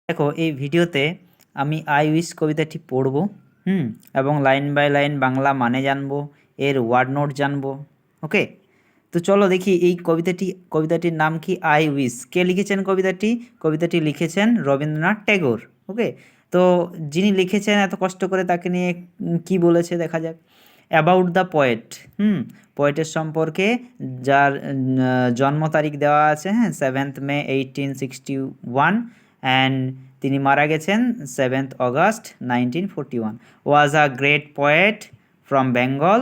দেখো এই ভিডিওতে আমি আই উইশ কবিতাটি পড়ব এবং লাইন বাই লাইন বাংলা মানে জানবো, এর ওয়ার্ড নোট জানবো। ওকে, তো চলো দেখি এই কবিতাটির নাম কি? I wish. কে লিখেছেন কবিতাটি লিখেছেন রবীন্দ্রনাথ ট্যাগোর। ওকে, তো যিনি লিখেছেন এত কষ্ট করে তাকে নিয়ে কি বলেছে দেখা যাক। অ্যাবাউট দ্য পোয়েট, পোয়েটের সম্পর্কে, যার জন্ম তারিখ দেওয়া আছে 7th May 1861 অ্যান্ড তিনি মারা গেছেন 7th August 1941। Was a great poet from Bengal.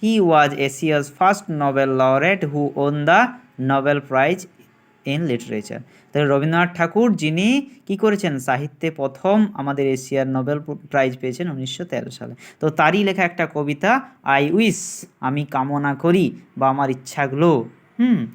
He was Asia's first Nobel laureate who won the Nobel prize in literature. তাহলে রবীন্দ্রনাথ ঠাকুর যিনি কি করেছেন, সাহিত্যে প্রথম আমাদের এশিয়ার নোবেল প্রাইজ পেয়েছেন 1913 সালে। তো তারই লেখা একটা কবিতা আই উইশ, আমি কামনা করি বা আমার ইচ্ছাগুলো,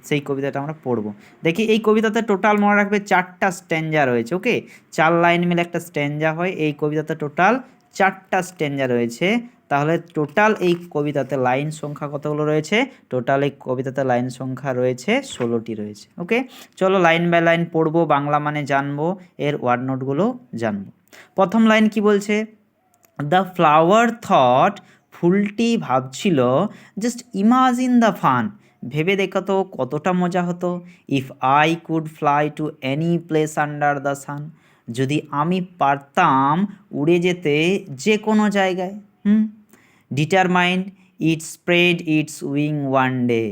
সেই কবিতাটা আমরা পড়বো। দেখি এই কবিতাতে টোটাল মনে রাখবে 4টা স্ট্যাঞ্জা রয়েছে। ওকে, 4 লাইন মিলে একটা স্ট্যাঞ্জা হয়। এই কবিতাতে টোটাল 4টা স্ট্যাঞ্জা রয়েছে। তাহলে টোটাল এই কবিতাতে লাইন সংখ্যা কতগুলো রয়েছে? টোটাল এই কবিতাতে লাইন সংখ্যা রয়েছে 16টি রয়েছে। ওকে, চলো লাইন বাই লাইন পড়বো, বাংলা মানে জানবো, এর ওয়ার্ড নোটগুলো জানবো। প্রথম লাইন কি বলছে? দ্য ফ্লাওয়ার থট, ফুলটি ভাবছিল, জাস্ট ইমাজিন দ্য ফান, ভেবে দেখো তো কতটা মজা হতো। If I could fly to any place under the sun, যদি আমি পারতাম উড়ে যেতে যে কোনো জায়গায়। Determined it spread its wing one day,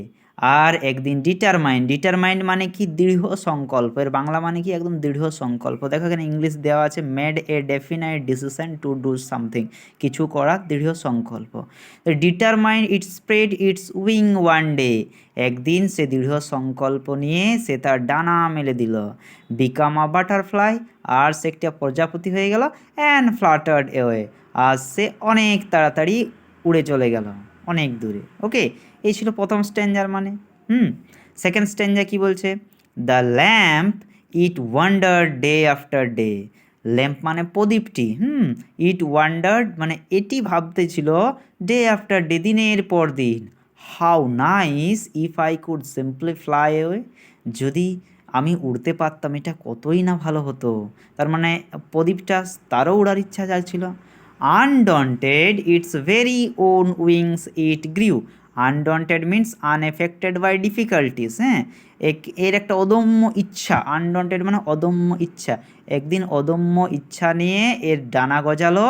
আর একদিন ডিটারমাইন্ড মানে কি? দৃঢ় সংকল্প। এর বাংলা মানে কি? একদম দৃঢ় সংকল্প। দেখো এখানে ইংলিশ দেওয়া আছে, made a definite decision to do something, কিছু করার দৃঢ় সংকল্প। Determined it spread its wing one day, একদিন সে দৃঢ় সংকল্প নিয়ে সে তার ডানা মেলে দিল। বিকাম আ বাটারফ্লাই, আর সে একটা প্রজাপতি হয়ে গেল। অ্যান্ড ফ্লাটার্ড অ্যাওয়ে, আর সে অনেক তাড়াতাড়ি উড়ে চলে গেল অনেক দূরে। ওকে, এই ছিল প্রথম স্ট্যাঞ্জার মানে। সেকেন্ড স্ট্যাঞ্জা কি বলছে? The lamp it wandered day after day, lamp মানে প্রদীপটি। ইট ওয়ান্ডার্ড মানে এটি ভাবতেছিল, ডে আফটার ডে দিনের পর দিন। How nice if I could simply fly away, যদি আমি উড়তে পারতাম এটা কতই না ভালো হতো। তার মানে প্রদীপটা তারও উড়ার ইচ্ছা যাচ্ছিল। Undaunted its very own wings it grew, undaunted means unaffected by difficulties. এর একটা অদম্য ইচ্ছা, আনডন্টেড মানে অদম্য ইচ্ছা। একদিন অদম্য ইচ্ছা নিয়ে এর ডানা গজালো,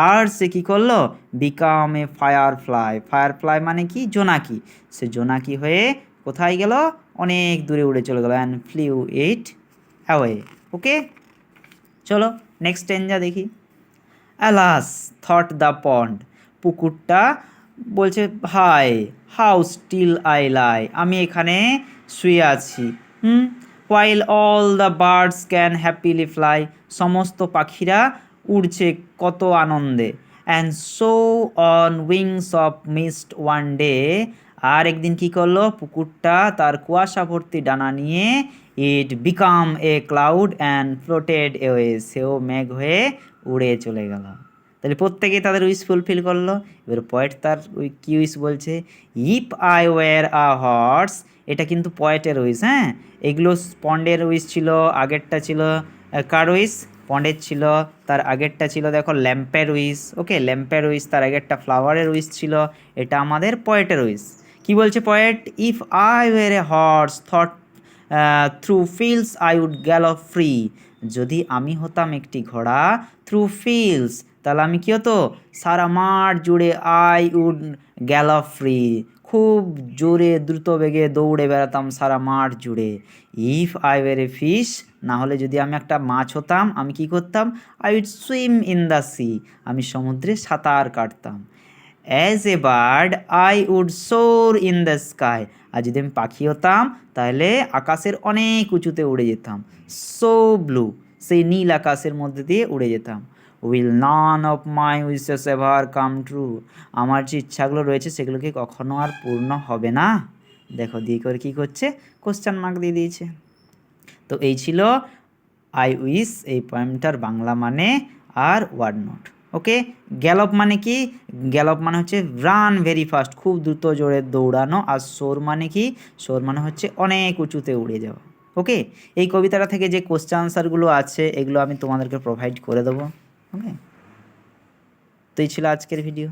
আর সে কী করলো? বিকাম এ ফায়ারফ্লাই মানে কি? জোনাকি। সে জোনাকি হয়ে কোথায় গেল? অনেক দূরে উড়ে চলে গেল। And flew it away. Okay, চলো নেক্সট স্ট্যাঞ্জা দেখি। অ্যালাস থট দ্য পন্ড, পুকুরটা বলছে, ভাই হাউ স্টিল আই লাই, আমি এখানে শুয়ে আছি। While all the birds can happily fly, সমস্ত পাখিরা উড়ছে কত আনন্দে। And so on wings of mist one day, আর একদিন কী করলো? পুকুরটা তার কুয়াশা ভর্তি ডানা নিয়ে, it became a cloud and floated away, সেও মেঘ হয়ে উড়ে চলে গেল। তাহলে প্রত্যেকে তাদের উইশ ফুলফিল করলো। এবার পয়েট তার ওই কী উইশ বলছে? If I were a horse, এটা কিন্তু পয়েটের উইশ। এগুলো পন্ডের উইশ ছিল, আগেরটা ছিল কার উইশ? পন্ডের ছিল। তার আগেরটা ছিল দেখো ল্যাম্পের উইশ। ওকে, ল্যাম্পের উইশ, তার আগেরটা ফ্লাওয়ারের উইশ ছিল, এটা আমাদের পয়েটের উইশ। কি বলছে poet? If I were a horse thought through fields I would gallop free, যদি আমি হতাম একটি ঘোড়া, থ্রু ফিল্ডস তাহলে আমি কী হতো? সারা মাঠ জুড়ে, আই উড গ্যালপ ফ্রি, খুব জোরে দ্রুত বেগে দৌড়ে বেড়াতাম সারা মাঠ জুড়ে। If I were a fish, না হলে যদি আমি একটা মাছ হতাম, আমি কি করতাম? I would swim in the sea, আমি সমুদ্রে সাঁতার কাটতাম। As a bird I would soar in the sky, আর যদি আমি পাখি হতাম তাহলে আকাশের অনেক উঁচুতে উড়ে যেতাম। সো ব্লু, সেই নীল আকাশের মধ্যে দিয়ে উড়ে যেতাম। Will none of my wishes ever come true, আমার যে ইচ্ছাগুলো রয়েছে সেগুলো কি কখনো আর পূর্ণ হবে না? দেখো দিয়ে করে কী করছে? কোশ্চেন মার্ক দিয়ে দিয়েছে। তো এই ছিল আই উইশ এই পয়েমটার বাংলা মানে আর ওয়ার্ড নোট। ওকে, গ্যালপ মানে কি? গ্যালপ মানে হচ্ছে রান ভেরি ফাস্ট, খুব দ্রুত জোরে দৌড়ানো। আর সোর মানে কি? সোর মানে হচ্ছে অনেক উঁচুতে উড়ে যাওয়া। ওকে, এই কবিতাটা থেকে যে কোশ্চেন আনসারগুলো আছে এগুলো আমি তোমাদেরকে প্রোভাইড করে দেবো। ওকে, তো এই ছিল আজকের ভিডিও।